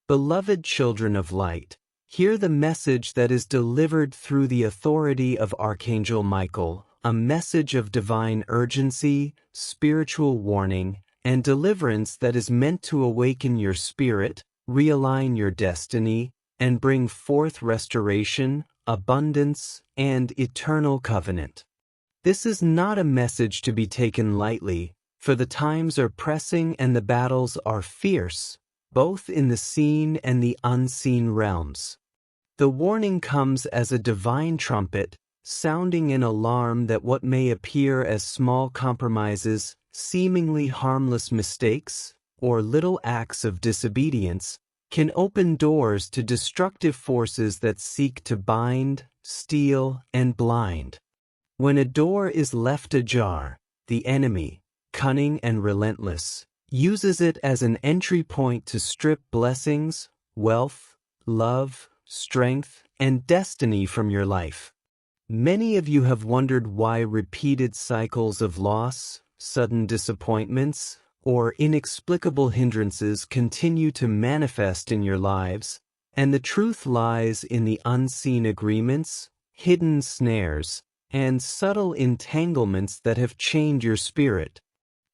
Beloved children of light, hear the message that is delivered through the authority of Archangel Michael, a message of divine urgency, spiritual warning, and deliverance that is meant to awaken your spirit, realign your destiny, and bring forth restoration, abundance, and eternal covenant. This is not a message to be taken lightly, for the times are pressing and the battles are fierce, both in the seen and the unseen realms. The warning comes as a divine trumpet, sounding an alarm that what may appear as small compromises, seemingly harmless mistakes, or little acts of disobedience, can open doors to destructive forces that seek to bind, steal, and blind. When a door is left ajar, the enemy, cunning and relentless, uses it as an entry point to strip blessings, wealth, love, strength, and destiny from your life. Many of you have wondered why repeated cycles of loss, sudden disappointments, or inexplicable hindrances continue to manifest in your lives, and the truth lies in the unseen agreements, hidden snares, and subtle entanglements that have chained your spirit.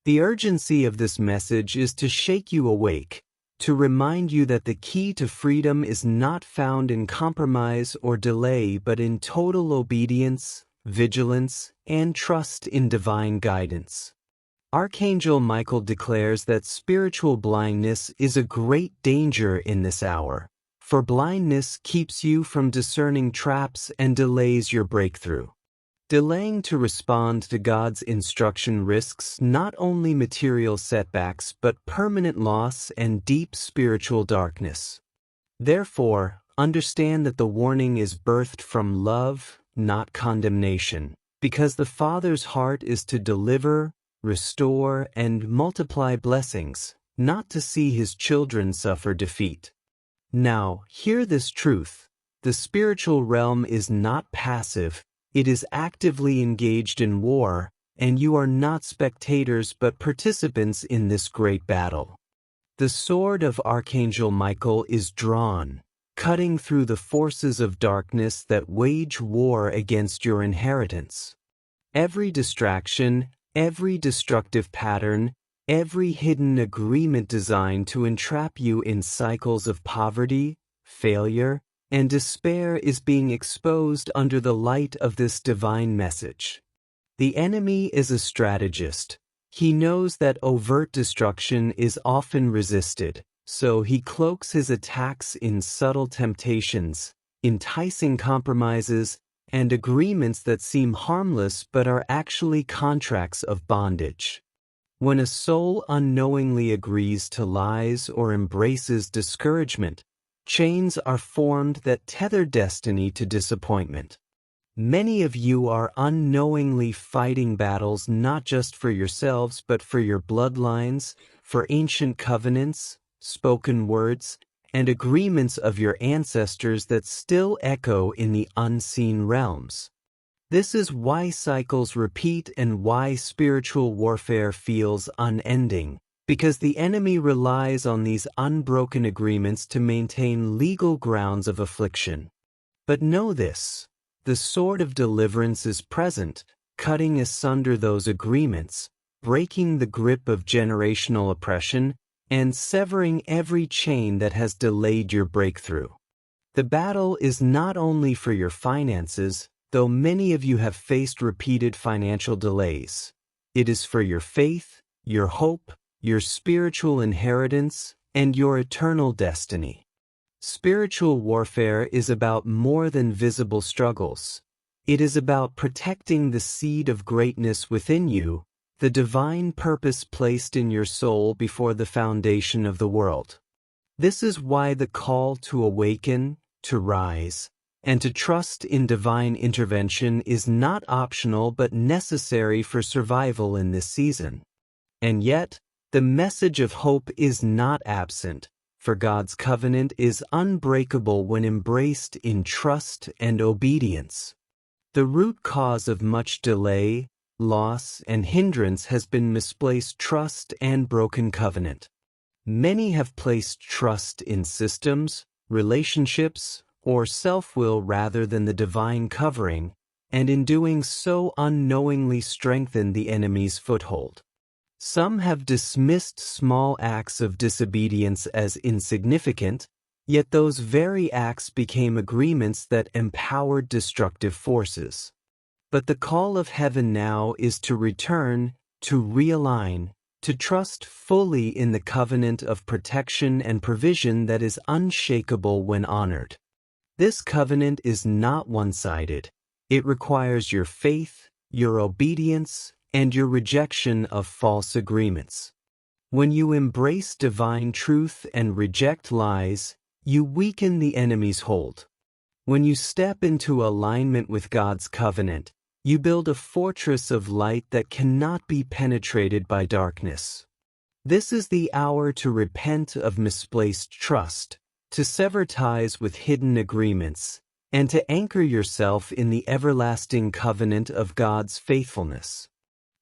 The urgency of this message is to shake you awake, to remind you that the key to freedom is not found in compromise or delay but in total obedience, vigilance, and trust in divine guidance. Archangel Michael declares that spiritual blindness is a great danger in this hour, for blindness keeps you from discerning traps and delays your breakthrough. Delaying to respond to God's instruction risks not only material setbacks but permanent loss and deep spiritual darkness. Therefore, understand that the warning is birthed from love, not condemnation, because the Father's heart is to deliver, restore, and multiply blessings, not to see His children suffer defeat. Now, hear this truth: the spiritual realm is not passive. It is actively engaged in war, and you are not spectators but participants in this great battle. The sword of Archangel Michael is drawn, cutting through the forces of darkness that wage war against your inheritance. Every distraction, every destructive pattern, every hidden agreement designed to entrap you in cycles of poverty, failure, and despair is being exposed under the light of this divine message. The enemy is a strategist. He knows that overt destruction is often resisted, so he cloaks his attacks in subtle temptations, enticing compromises, and agreements that seem harmless but are actually contracts of bondage. When a soul unknowingly agrees to lies or embraces discouragement, chains are formed that tether destiny to disappointment. Many of you are unknowingly fighting battles not just for yourselves but for your bloodlines, for ancient covenants, spoken words, and agreements of your ancestors that still echo in the unseen realms. This is why cycles repeat and why spiritual warfare feels unending. Because the enemy relies on these unbroken agreements to maintain legal grounds of affliction. But know this: the sword of deliverance is present, cutting asunder those agreements, breaking the grip of generational oppression, and severing every chain that has delayed your breakthrough. The battle is not only for your finances, though many of you have faced repeated financial delays. It is for your faith, your hope, your spiritual inheritance, and your eternal destiny. Spiritual warfare is about more than visible struggles. It is about protecting the seed of greatness within you, the divine purpose placed in your soul before the foundation of the world. This is why the call to awaken, to rise, and to trust in divine intervention is not optional but necessary for survival in this season. And yet, the message of hope is not absent, for God's covenant is unbreakable when embraced in trust and obedience. The root cause of much delay, loss, and hindrance has been misplaced trust and broken covenant. Many have placed trust in systems, relationships, or self-will rather than the divine covering, and in doing so unknowingly strengthened the enemy's foothold. Some have dismissed small acts of disobedience as insignificant, yet those very acts became agreements that empowered destructive forces. But the call of heaven now is to return, to realign, to trust fully in the covenant of protection and provision that is unshakable when honored. This covenant is not one-sided. It requires your faith, your obedience, and your rejection of false agreements. When you embrace divine truth and reject lies, you weaken the enemy's hold. When you step into alignment with God's covenant, you build a fortress of light that cannot be penetrated by darkness. This is the hour to repent of misplaced trust, to sever ties with hidden agreements, and to anchor yourself in the everlasting covenant of God's faithfulness.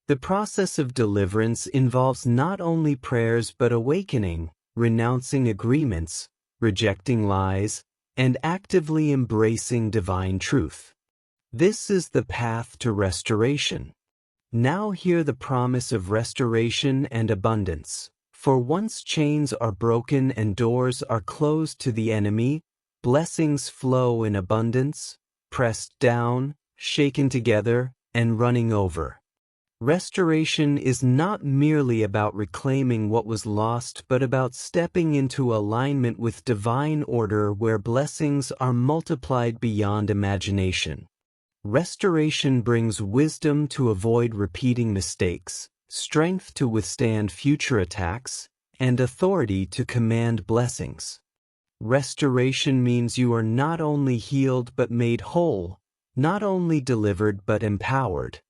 The process of deliverance involves not only prayers but awakening, renouncing agreements, rejecting lies, and actively embracing divine truth. This is the path to restoration. Now hear the promise of restoration and abundance. For once chains are broken and doors are closed to the enemy, blessings flow in abundance, pressed down, shaken together, and running over. Restoration is not merely about reclaiming what was lost, but about stepping into alignment with divine order where blessings are multiplied beyond imagination. Restoration brings wisdom to avoid repeating mistakes, strength to withstand future attacks, and authority to command blessings. Restoration means you are not only healed but made whole, not only delivered but empowered.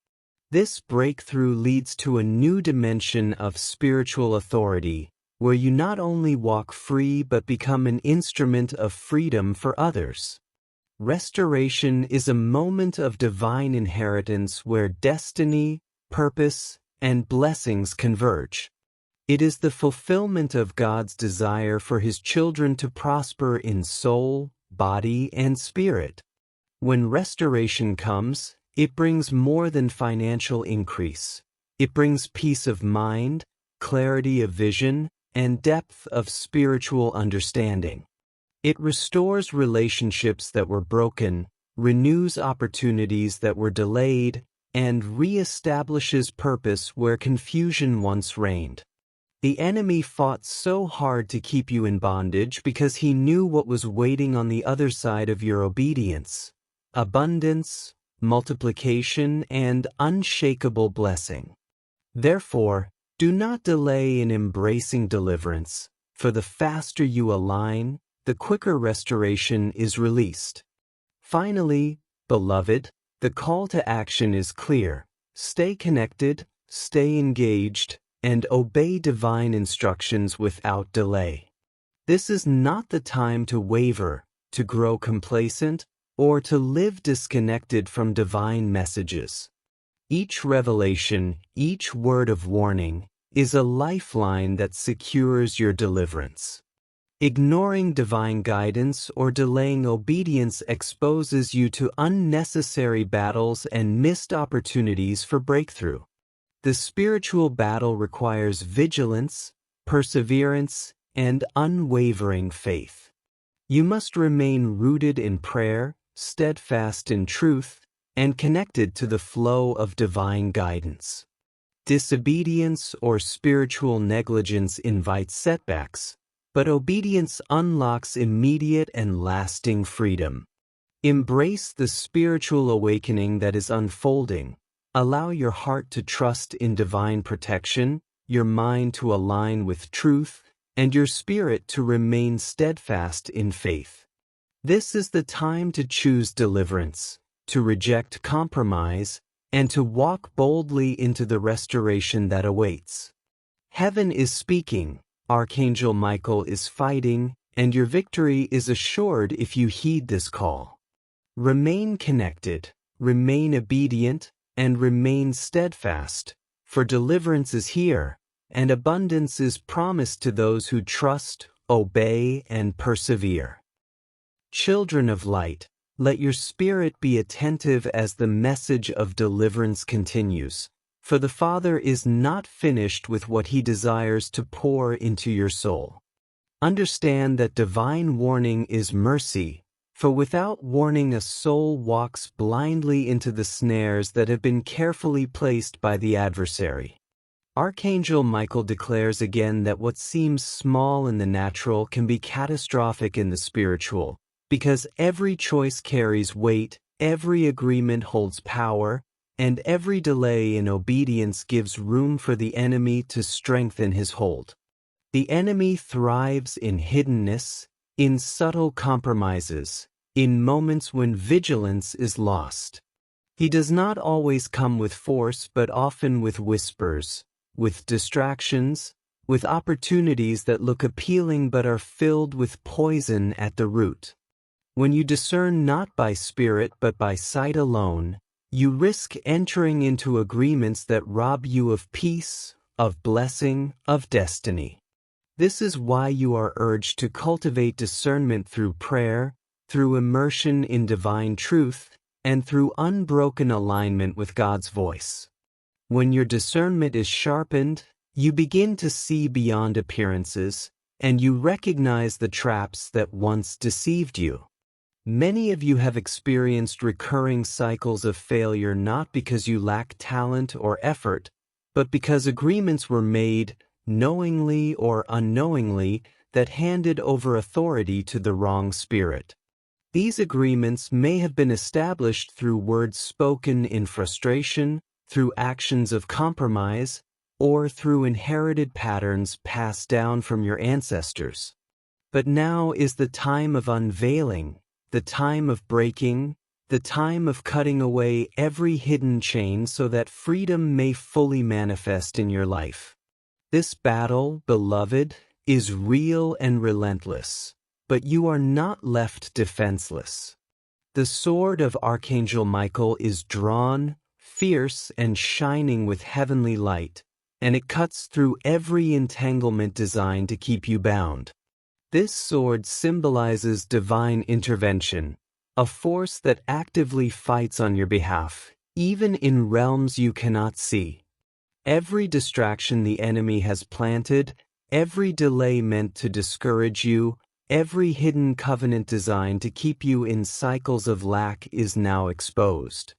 This breakthrough leads to a new dimension of spiritual authority, where you not only walk free but become an instrument of freedom for others. Restoration is a moment of divine inheritance where destiny, purpose, and blessings converge. It is the fulfillment of God's desire for His children to prosper in soul, body, and spirit. When restoration comes, it brings more than financial increase. It brings peace of mind, clarity of vision, and depth of spiritual understanding. It restores relationships that were broken, renews opportunities that were delayed, and reestablishes purpose where confusion once reigned. The enemy fought so hard to keep you in bondage because he knew what was waiting on the other side of your obedience: abundance, multiplication, and unshakable blessing. Therefore, do not delay in embracing deliverance, for the faster you align, the quicker restoration is released. Finally, beloved, the call to action is clear. Stay connected, stay engaged, and obey divine instructions without delay. This is not the time to waver, to grow complacent, or to live disconnected from divine messages. Each revelation, each word of warning, is a lifeline that secures your deliverance. Ignoring divine guidance or delaying obedience exposes you to unnecessary battles and missed opportunities for breakthrough. The spiritual battle requires vigilance, perseverance, and unwavering faith. You must remain rooted in prayer, steadfast in truth, and connected to the flow of divine guidance. Disobedience or spiritual negligence invites setbacks, but obedience unlocks immediate and lasting freedom. Embrace the spiritual awakening that is unfolding. Allow your heart to trust in divine protection, your mind to align with truth, and your spirit to remain steadfast in faith. This is the time to choose deliverance, to reject compromise, and to walk boldly into the restoration that awaits. Heaven is speaking, Archangel Michael is fighting, and your victory is assured if you heed this call. Remain connected, remain obedient, and remain steadfast, for deliverance is here, and abundance is promised to those who trust, obey, and persevere. Children of light, let your spirit be attentive as the message of deliverance continues, for the Father is not finished with what He desires to pour into your soul. Understand that divine warning is mercy, for without warning a soul walks blindly into the snares that have been carefully placed by the adversary. Archangel Michael declares again that what seems small in the natural can be catastrophic in the spiritual, because every choice carries weight, every agreement holds power, and every delay in obedience gives room for the enemy to strengthen his hold. The enemy thrives in hiddenness, in subtle compromises, in moments when vigilance is lost. He does not always come with force, but often with whispers, with distractions, with opportunities that look appealing but are filled with poison at the root. When you discern not by spirit but by sight alone, you risk entering into agreements that rob you of peace, of blessing, of destiny. This is why you are urged to cultivate discernment through prayer, through immersion in divine truth, and through unbroken alignment with God's voice. When your discernment is sharpened, you begin to see beyond appearances, and you recognize the traps that once deceived you. Many of you have experienced recurring cycles of failure not because you lack talent or effort, but because agreements were made, knowingly or unknowingly, that handed over authority to the wrong spirit. These agreements may have been established through words spoken in frustration, through actions of compromise, or through inherited patterns passed down from your ancestors. But now is the time of unveiling, the time of breaking, the time of cutting away every hidden chain so that freedom may fully manifest in your life. This battle, beloved, is real and relentless, but you are not left defenseless. The sword of Archangel Michael is drawn, fierce and shining with heavenly light, and it cuts through every entanglement designed to keep you bound. This sword symbolizes divine intervention, a force that actively fights on your behalf, even in realms you cannot see. Every distraction the enemy has planted, every delay meant to discourage you, every hidden covenant designed to keep you in cycles of lack is now exposed.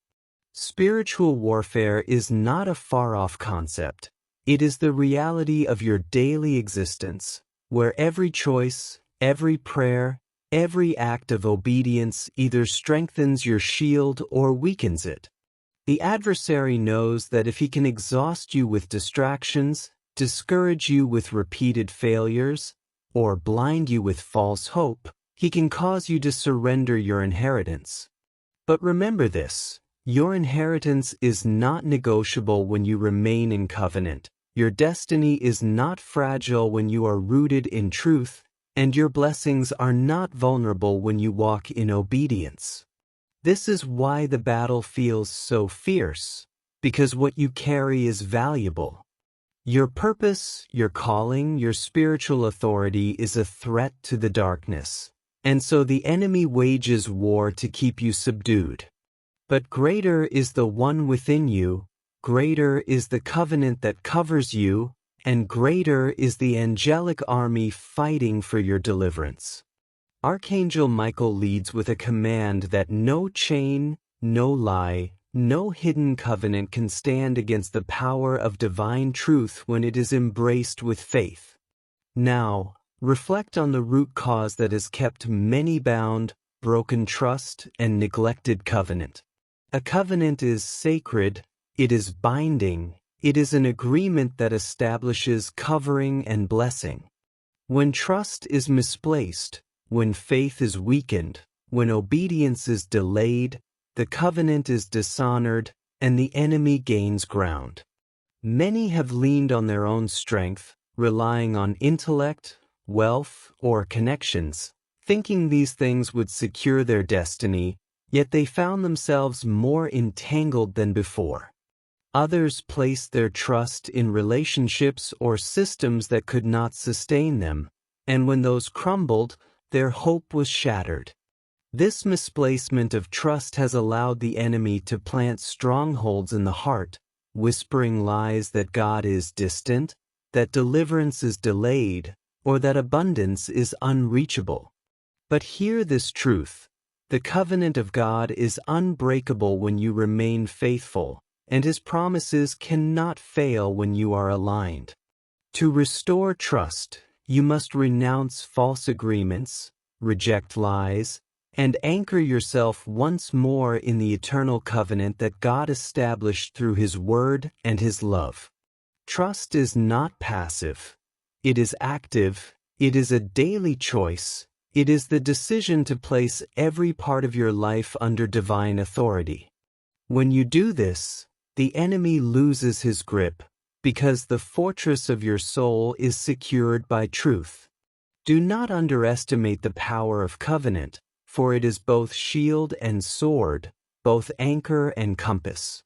Spiritual warfare is not a far-off concept. It is the reality of your daily existence, where every choice, every prayer, every act of obedience either strengthens your shield or weakens it. The adversary knows that if he can exhaust you with distractions, discourage you with repeated failures, or blind you with false hope, he can cause you to surrender your inheritance. But remember this, your inheritance is not negotiable when you remain in covenant. Your destiny is not fragile when you are rooted in truth, and your blessings are not vulnerable when you walk in obedience. This is why the battle feels so fierce, because what you carry is valuable. Your purpose, your calling, your spiritual authority is a threat to the darkness, and so the enemy wages war to keep you subdued. But greater is the one within you, greater is the covenant that covers you, and greater is the angelic army fighting for your deliverance. Archangel Michael leads with a command that no chain, no lie, no hidden covenant can stand against the power of divine truth when it is embraced with faith. Now, reflect on the root cause that has kept many bound, broken trust, and neglected covenant. A covenant is sacred, it is binding, it is an agreement that establishes covering and blessing. When trust is misplaced, when faith is weakened, when obedience is delayed, the covenant is dishonored, and the enemy gains ground. Many have leaned on their own strength, relying on intellect, wealth, or connections, thinking these things would secure their destiny, yet they found themselves more entangled than before. Others placed their trust in relationships or systems that could not sustain them, and when those crumbled, their hope was shattered. This misplacement of trust has allowed the enemy to plant strongholds in the heart, whispering lies that God is distant, that deliverance is delayed, or that abundance is unreachable. But hear this truth: the covenant of God is unbreakable when you remain faithful, and His promises cannot fail when you are aligned. To restore trust, you must renounce false agreements, reject lies, and anchor yourself once more in the eternal covenant that God established through His Word and His love. Trust is not passive. It is active. It is a daily choice. It is the decision to place every part of your life under divine authority. When you do this, the enemy loses his grip, because the fortress of your soul is secured by truth. Do not underestimate the power of covenant, for it is both shield and sword, both anchor and compass.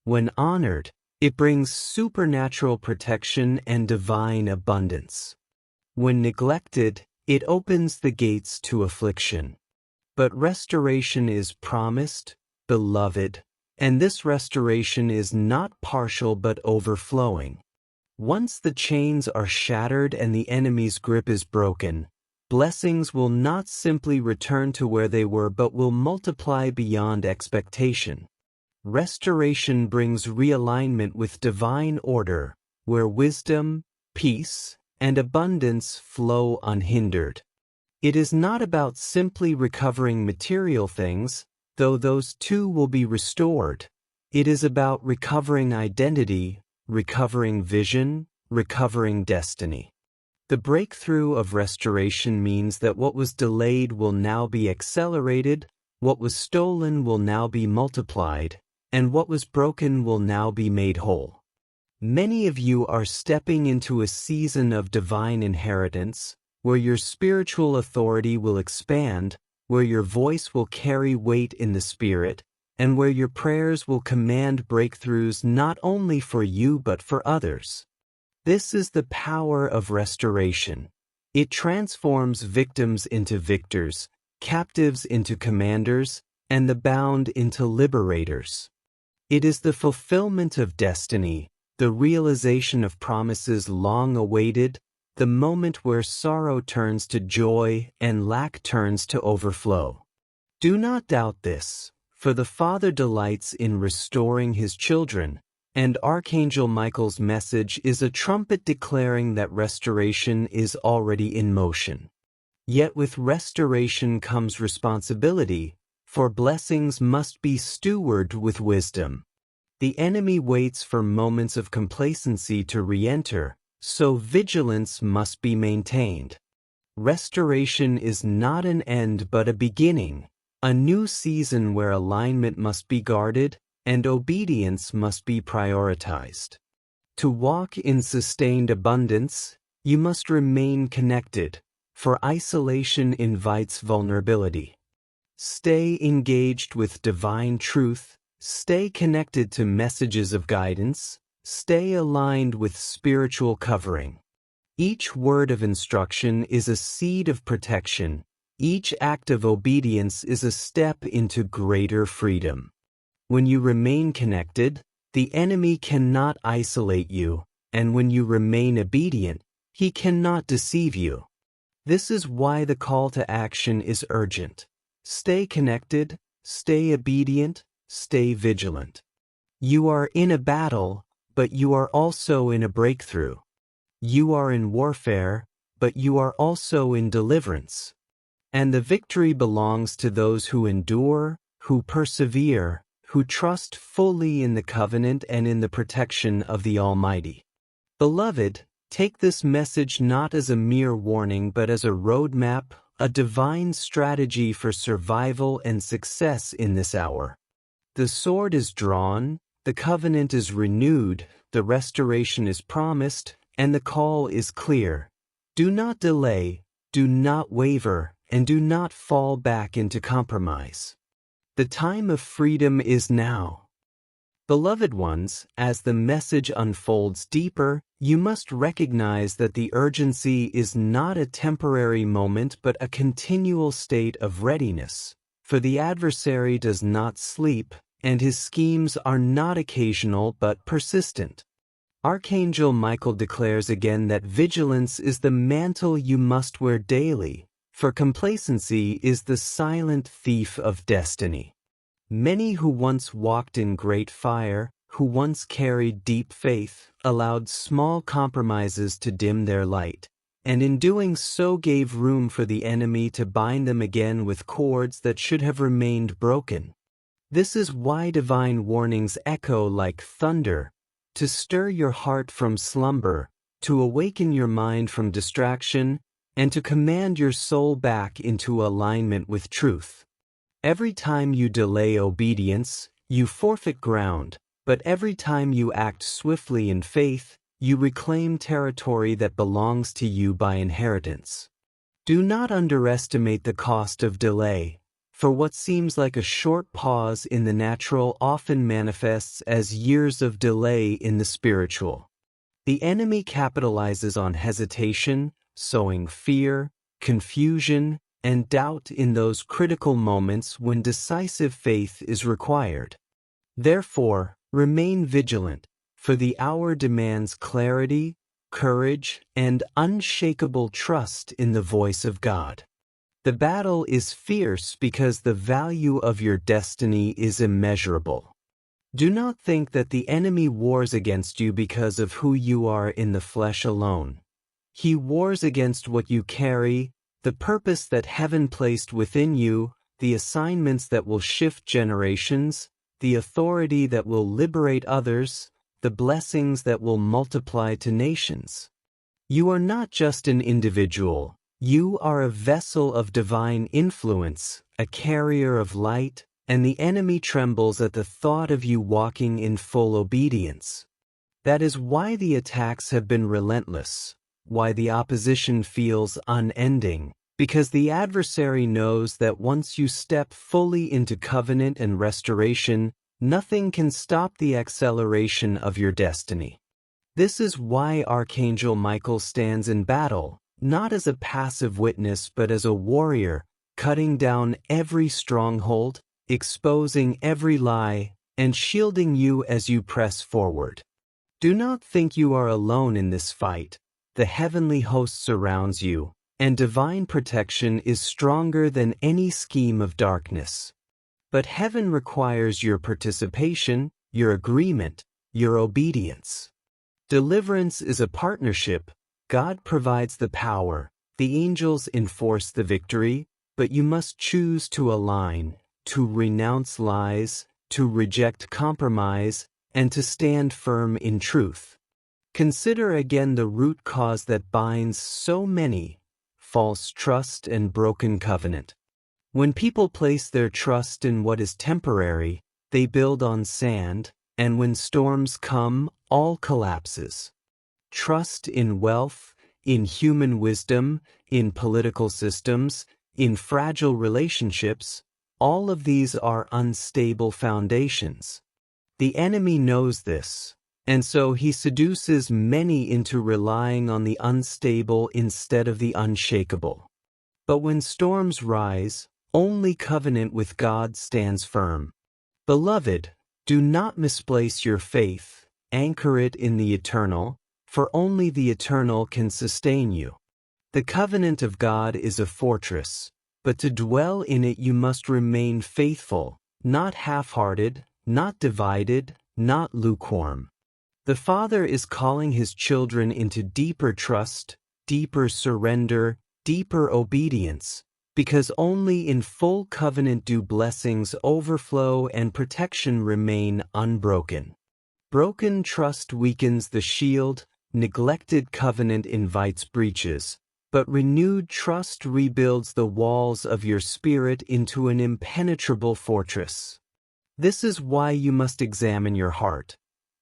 When honored, it brings supernatural protection and divine abundance. When neglected, it opens the gates to affliction. But restoration is promised, beloved, and this restoration is not partial but overflowing. Once the chains are shattered and the enemy's grip is broken, blessings will not simply return to where they were but will multiply beyond expectation. Restoration brings realignment with divine order, where wisdom, peace, and abundance flow unhindered. It is not about simply recovering material things, though those too will be restored. It is about recovering identity, recovering vision, recovering destiny. The breakthrough of restoration means that what was delayed will now be accelerated, what was stolen will now be multiplied, and what was broken will now be made whole. Many of you are stepping into a season of divine inheritance, where your spiritual authority will expand, where your voice will carry weight in the Spirit, and where your prayers will command breakthroughs not only for you but for others. This is the power of restoration. It transforms victims into victors, captives into commanders, and the bound into liberators. It is the fulfillment of destiny, the realization of promises long awaited, the moment where sorrow turns to joy and lack turns to overflow. Do not doubt this, for the Father delights in restoring His children, and Archangel Michael's message is a trumpet declaring that restoration is already in motion. Yet with restoration comes responsibility, for blessings must be stewarded with wisdom. The enemy waits for moments of complacency to re-enter, so vigilance must be maintained. Restoration is not an end but a beginning, a new season where alignment must be guarded and obedience must be prioritized. To walk in sustained abundance, you must remain connected, for isolation invites vulnerability. Stay engaged with divine truth, stay connected to messages of guidance, stay aligned with spiritual covering. Each word of instruction is a seed of protection. Each act of obedience is a step into greater freedom. When you remain connected, the enemy cannot isolate you, and when you remain obedient, he cannot deceive you. This is why the call to action is urgent. Stay connected, stay obedient, stay vigilant. You are in a battle, but you are also in a breakthrough. You are in warfare, but you are also in deliverance. And the victory belongs to those who endure, who persevere, who trust fully in the covenant and in the protection of the Almighty. Beloved, take this message not as a mere warning but as a roadmap, a divine strategy for survival and success in this hour. The sword is drawn, the covenant is renewed, the restoration is promised, and the call is clear. Do not delay, do not waver, and do not fall back into compromise. The time of freedom is now. Beloved ones, as the message unfolds deeper, you must recognize that the urgency is not a temporary moment but a continual state of readiness. For the adversary does not sleep, and his schemes are not occasional but persistent. Archangel Michael declares again that vigilance is the mantle you must wear daily, for complacency is the silent thief of destiny. Many who once walked in great fire, who once carried deep faith, allowed small compromises to dim their light, and in doing so gave room for the enemy to bind them again with cords that should have remained broken. This is why divine warnings echo like thunder, to stir your heart from slumber, to awaken your mind from distraction, and to command your soul back into alignment with truth. Every time you delay obedience, you forfeit ground, but every time you act swiftly in faith, you reclaim territory that belongs to you by inheritance. Do not underestimate the cost of delay, for what seems like a short pause in the natural often manifests as years of delay in the spiritual. The enemy capitalizes on hesitation, sowing fear, confusion, and doubt in those critical moments when decisive faith is required. Therefore, remain vigilant, for the hour demands clarity, courage, and unshakable trust in the voice of God. The battle is fierce because the value of your destiny is immeasurable. Do not think that the enemy wars against you because of who you are in the flesh alone. He wars against what you carry, the purpose that heaven placed within you, the assignments that will shift generations, the authority that will liberate others, the blessings that will multiply to nations. You are not just an individual. You are a vessel of divine influence, a carrier of light, and the enemy trembles at the thought of you walking in full obedience. That is why the attacks have been relentless, why the opposition feels unending, because the adversary knows that once you step fully into covenant and restoration, nothing can stop the acceleration of your destiny. This is why Archangel Michael stands in battle, not as a passive witness but as a warrior, cutting down every stronghold, exposing every lie, and shielding you as you press forward. Do not think you are alone in this fight. The heavenly host surrounds you, and divine protection is stronger than any scheme of darkness. But heaven requires your participation, your agreement, your obedience. Deliverance is a partnership. God provides the power, the angels enforce the victory, but you must choose to align, to renounce lies, to reject compromise, and to stand firm in truth. Consider again the root cause that binds so many: false trust and broken covenant. When people place their trust in what is temporary, they build on sand, and when storms come, all collapses. Trust in wealth, in human wisdom, in political systems, in fragile relationships, all of these are unstable foundations. The enemy knows this, and so he seduces many into relying on the unstable instead of the unshakable. But when storms rise, only covenant with God stands firm. Beloved, do not misplace your faith, anchor it in the eternal, for only the eternal can sustain you. The covenant of God is a fortress, but to dwell in it you must remain faithful, not half-hearted, not divided, not lukewarm. The Father is calling His children into deeper trust, deeper surrender, deeper obedience, because only in full covenant do blessings overflow and protection remain unbroken. Broken trust weakens the shield, neglected covenant invites breaches, but renewed trust rebuilds the walls of your spirit into an impenetrable fortress. This is why you must examine your heart.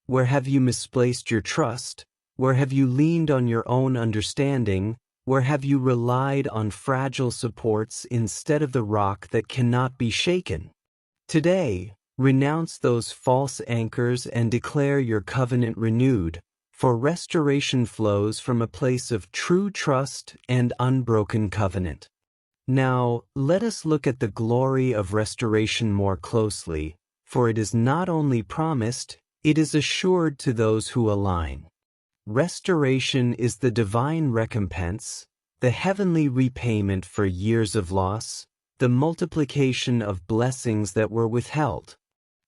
Where have you misplaced your trust? Where have you leaned on your own understanding? Where have you relied on fragile supports instead of the rock that cannot be shaken? Today, Renounce those false anchors and declare your covenant renewed, for restoration flows from a place of true trust and unbroken covenant. Now, let us look at the glory of restoration more closely, for it is not only promised, it is assured to those who align. Restoration is the divine recompense, the heavenly repayment for years of loss, the multiplication of blessings that were withheld.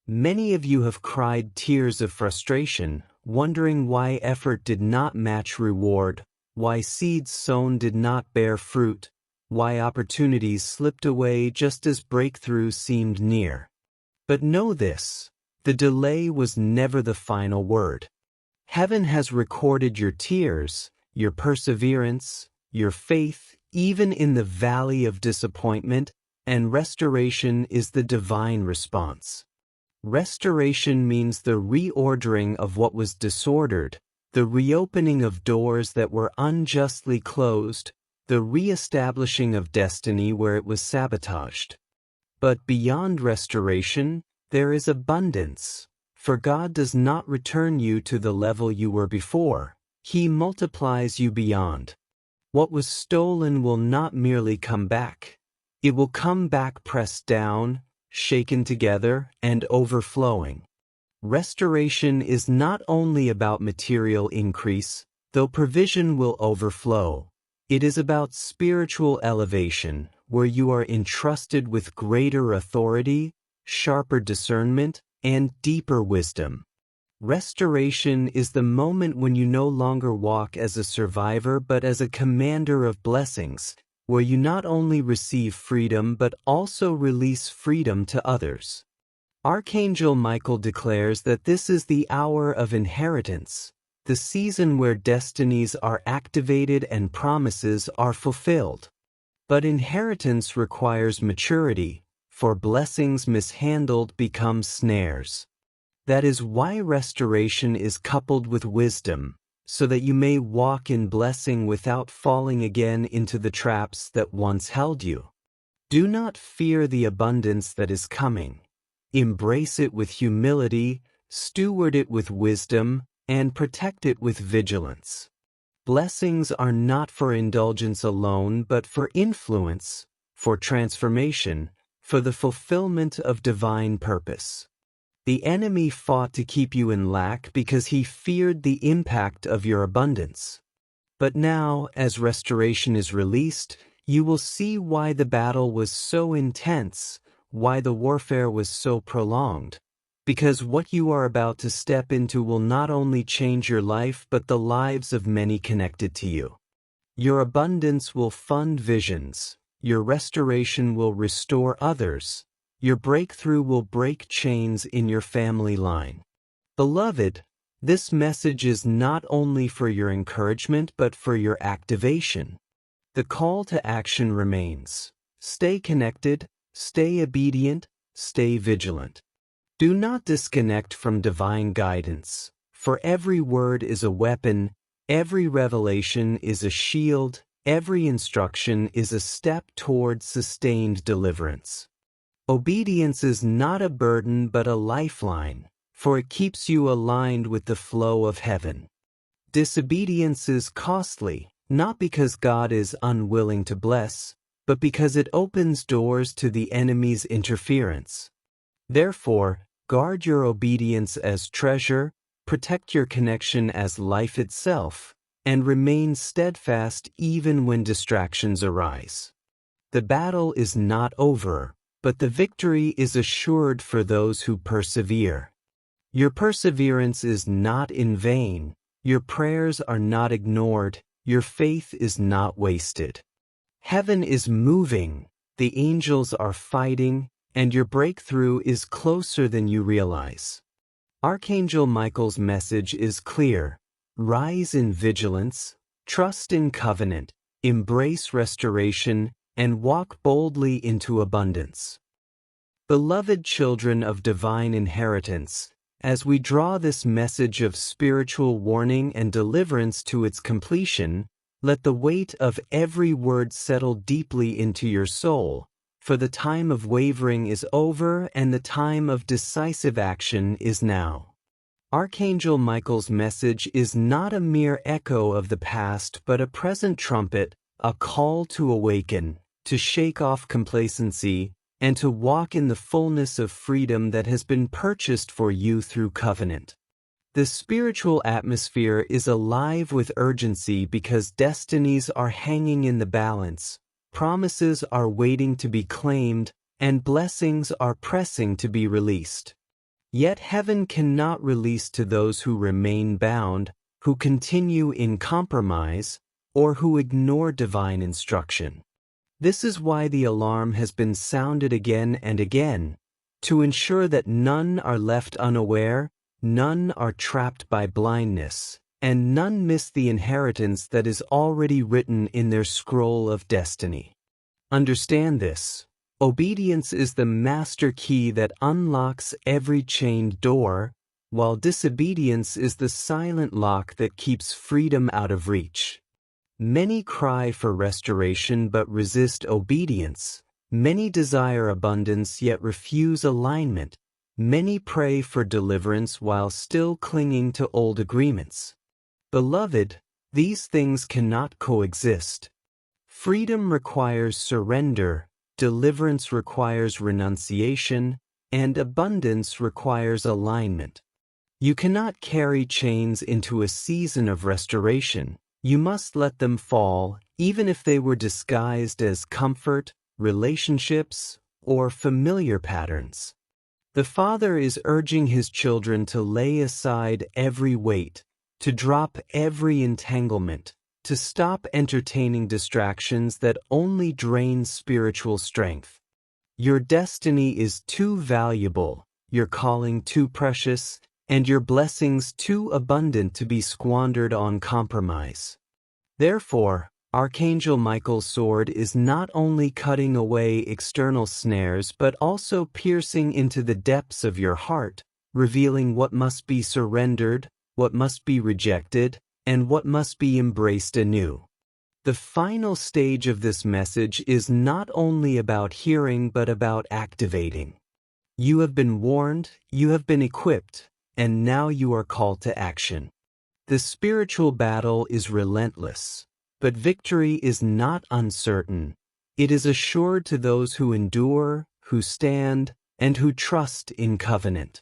Many of you have cried tears of frustration, wondering why effort did not match reward, why seeds sown did not bear fruit, why opportunities slipped away just as breakthrough seemed near. But know this, the delay was never the final word. Heaven has recorded your tears, your perseverance, your faith, even in the valley of disappointment, and restoration is the divine response. Restoration means the reordering of what was disordered, the reopening of doors that were unjustly closed, the reestablishing of destiny where it was sabotaged. But beyond restoration, there is abundance, for God does not return you to the level you were before. He multiplies you beyond. What was stolen will not merely come back. It will come back pressed down, shaken together, and overflowing. Restoration is not only about material increase, though provision will overflow. It is about spiritual elevation, where you are entrusted with greater authority, sharper discernment, and deeper wisdom. Restoration is the moment when you no longer walk as a survivor but as a commander of blessings, where you not only receive freedom but also release freedom to others. Archangel Michael declares that this is the hour of inheritance, the season where destinies are activated and promises are fulfilled. But inheritance requires maturity, for blessings mishandled become snares. That is why restoration is coupled with wisdom, so that you may walk in blessing without falling again into the traps that once held you. Do not fear the abundance that is coming. Embrace it with humility, steward it with wisdom, and protect it with vigilance. Blessings are not for indulgence alone, but for influence, for transformation, for the fulfillment of divine purpose. The enemy fought to keep you in lack because he feared the impact of your abundance. But now, as restoration is released, you will see why the battle was so intense, why the warfare was so prolonged. Because what you are about to step into will not only change your life but the lives of many connected to you. Your abundance will fund visions, your restoration will restore others, your breakthrough will break chains in your family line. Beloved, this message is not only for your encouragement but for your activation. The call to action remains. Stay connected, stay obedient, stay vigilant. Do not disconnect from divine guidance, for every word is a weapon, every revelation is a shield, every instruction is a step toward sustained deliverance. Obedience is not a burden but a lifeline, for it keeps you aligned with the flow of heaven. Disobedience is costly, not because God is unwilling to bless, but because it opens doors to the enemy's interference. Therefore, guard your obedience as treasure, protect your connection as life itself, and remain steadfast even when distractions arise. The battle is not over, but the victory is assured for those who persevere. Your perseverance is not in vain, your prayers are not ignored, your faith is not wasted. Heaven is moving, the angels are fighting, and your breakthrough is closer than you realize. Archangel Michael's message is clear. Rise in vigilance, trust in covenant, embrace restoration, and walk boldly into abundance. Beloved children of divine inheritance, as we draw this message of spiritual warning and deliverance to its completion, let the weight of every word settle deeply into your soul, for the time of wavering is over and the time of decisive action is now. Archangel Michael's message is not a mere echo of the past but a present trumpet, a call to awaken, to shake off complacency, and to walk in the fullness of freedom that has been purchased for you through covenant. The spiritual atmosphere is alive with urgency because destinies are hanging in the balance, promises are waiting to be claimed, and blessings are pressing to be released. Yet heaven cannot release to those who remain bound, who continue in compromise, or who ignore divine instruction. This is why the alarm has been sounded again and again, to ensure that none are left unaware, none are trapped by blindness, and none miss the inheritance that is already written in their scroll of destiny. Understand this. Obedience is the master key that unlocks every chained door, while disobedience is the silent lock that keeps freedom out of reach. Many cry for restoration but resist obedience. Many desire abundance yet refuse alignment. Many pray for deliverance while still clinging to old agreements. Beloved, these things cannot coexist. Freedom requires surrender, deliverance requires renunciation, and abundance requires alignment. You cannot carry chains into a season of restoration. You must let them fall, even if they were disguised as comfort, relationships, or familiar patterns. The Father is urging His children to lay aside every weight, to drop every entanglement, to stop entertaining distractions that only drain spiritual strength. Your destiny is too valuable, your calling too precious, and your blessings too abundant to be squandered on compromise. Therefore, Archangel Michael's sword is not only cutting away external snares but also piercing into the depths of your heart, revealing what must be surrendered, what must be rejected, and what must be embraced anew. The final stage of this message is not only about hearing but about activating. You have been warned, you have been equipped, and now you are called to action. The spiritual battle is relentless. But victory is not uncertain. It is assured to those who endure, who stand, and who trust in covenant.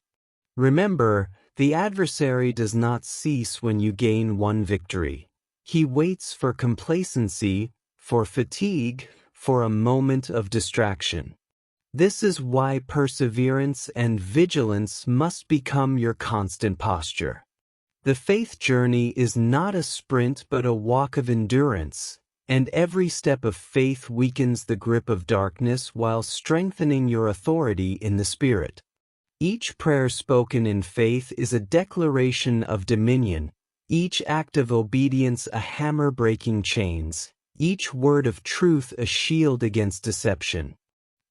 Remember, the adversary does not cease when you gain one victory. He waits for complacency, for fatigue, for a moment of distraction. This is why perseverance and vigilance must become your constant posture. The faith journey is not a sprint but a walk of endurance, and every step of faith weakens the grip of darkness while strengthening your authority in the Spirit. Each prayer spoken in faith is a declaration of dominion, each act of obedience a hammer breaking chains, each word of truth a shield against deception.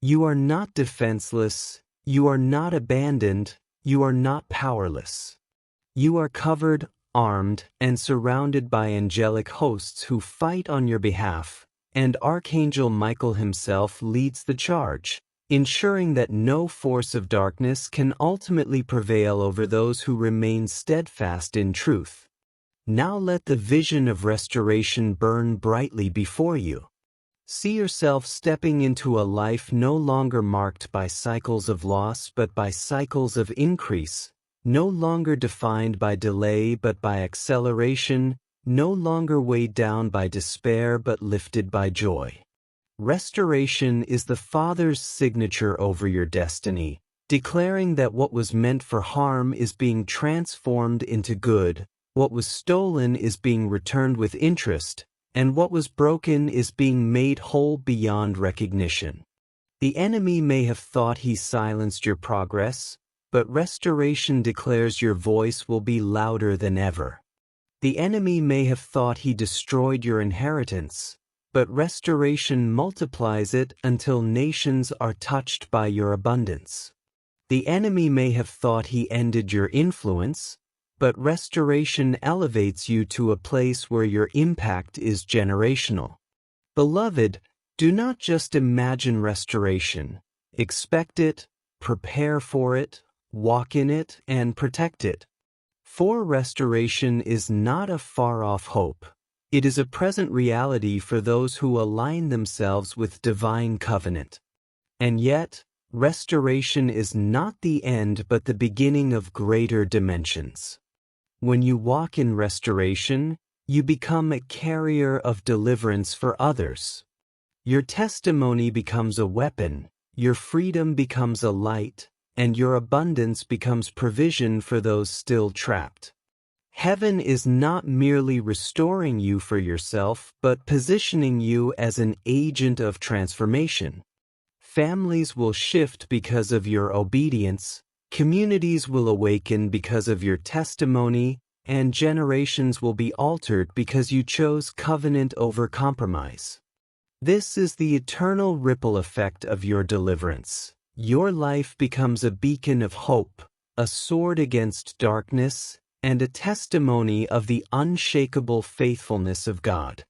You are not defenseless, you are not abandoned, you are not powerless. You are covered, armed, and surrounded by angelic hosts who fight on your behalf, and Archangel Michael himself leads the charge, ensuring that no force of darkness can ultimately prevail over those who remain steadfast in truth. Now let the vision of restoration burn brightly before you. See yourself stepping into a life no longer marked by cycles of loss but by cycles of increase, no longer defined by delay but by acceleration, no longer weighed down by despair but lifted by joy. Restoration is the Father's signature over your destiny, declaring that what was meant for harm is being transformed into good, what was stolen is being returned with interest, and what was broken is being made whole beyond recognition. The enemy may have thought he silenced your progress, but restoration declares your voice will be louder than ever. The enemy may have thought he destroyed your inheritance, but restoration multiplies it until nations are touched by your abundance. The enemy may have thought he ended your influence, but restoration elevates you to a place where your impact is generational. Beloved, Do not just imagine restoration. Expect it, prepare for it, walk in it, and protect it. For restoration is not a far-off hope. It is a present reality for those who align themselves with divine covenant. And yet, restoration is not the end but the beginning of greater dimensions. When you walk in restoration, you become a carrier of deliverance for others. Your testimony becomes a weapon, your freedom becomes a light, and your abundance becomes provision for those still trapped. Heaven is not merely restoring you for yourself, but positioning you as an agent of transformation. Families will shift because of your obedience, communities will awaken because of your testimony, and generations will be altered because you chose covenant over compromise. This is the eternal ripple effect of your deliverance. Your life becomes a beacon of hope, a sword against darkness, and a testimony of the unshakable faithfulness of God.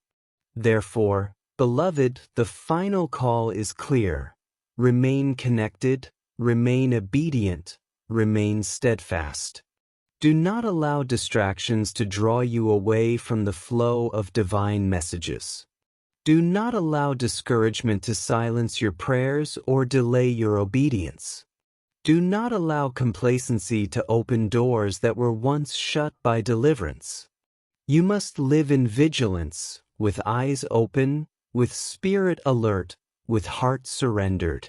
Therefore, beloved, the final call is clear. Remain connected, remain obedient, remain steadfast. Do not allow distractions to draw you away from the flow of divine messages. Do not allow discouragement to silence your prayers or delay your obedience. Do not allow complacency to open doors that were once shut by deliverance. You must live in vigilance, with eyes open, with spirit alert, with heart surrendered.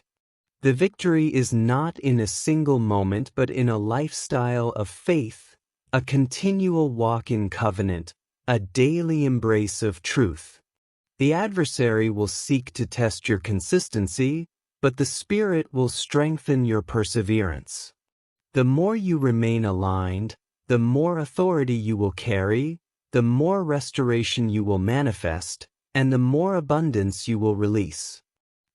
The victory is not in a single moment but in a lifestyle of faith, a continual walk in covenant, a daily embrace of truth. The adversary will seek to test your consistency, but the Spirit will strengthen your perseverance. The more you remain aligned, the more authority you will carry, the more restoration you will manifest, and the more abundance you will release.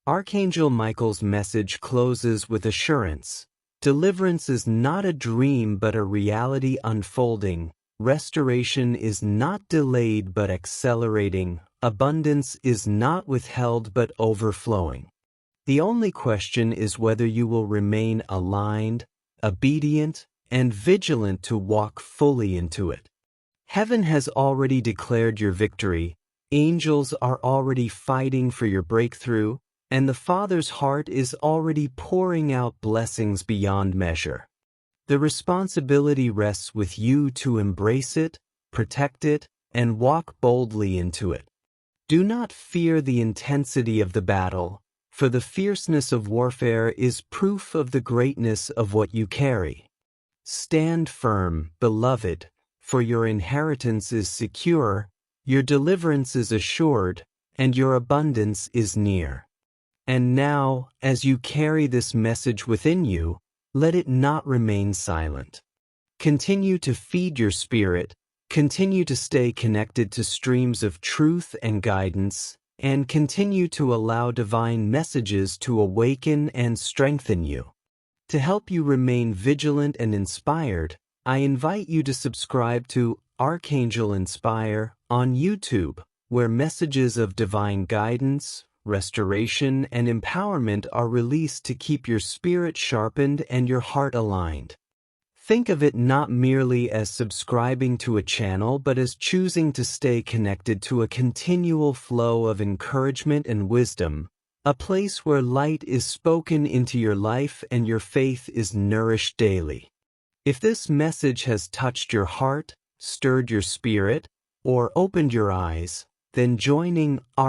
Archangel Michael's message closes with assurance. Deliverance is not a dream but a reality unfolding. Restoration is not delayed but accelerating. Abundance is not withheld but overflowing. The only question is whether you will remain aligned, obedient, and vigilant to walk fully into it. Heaven has already declared your victory, angels are already fighting for your breakthrough, and the Father's heart is already pouring out blessings beyond measure. The responsibility rests with you to embrace it, protect it, and walk boldly into it. Do not fear the intensity of the battle, for the fierceness of warfare is proof of the greatness of what you carry. Stand firm, beloved, for your inheritance is secure, your deliverance is assured, and your abundance is near. And now, as you carry this message within you, let it not remain silent. Continue to feed your spirit, continue to stay connected to streams of truth and guidance, and continue to allow divine messages to awaken and strengthen you. To help you remain vigilant and inspired, I invite you to subscribe to Archangel Inspire on YouTube, where messages of divine guidance, restoration, and empowerment are released to keep your spirit sharpened and your heart aligned. Think of it not merely as subscribing to a channel, but as choosing to stay connected to a continual flow of encouragement and wisdom, a place where light is spoken into your life and your faith is nourished daily. If this message has touched your heart, stirred your spirit, or opened your eyes, then joining our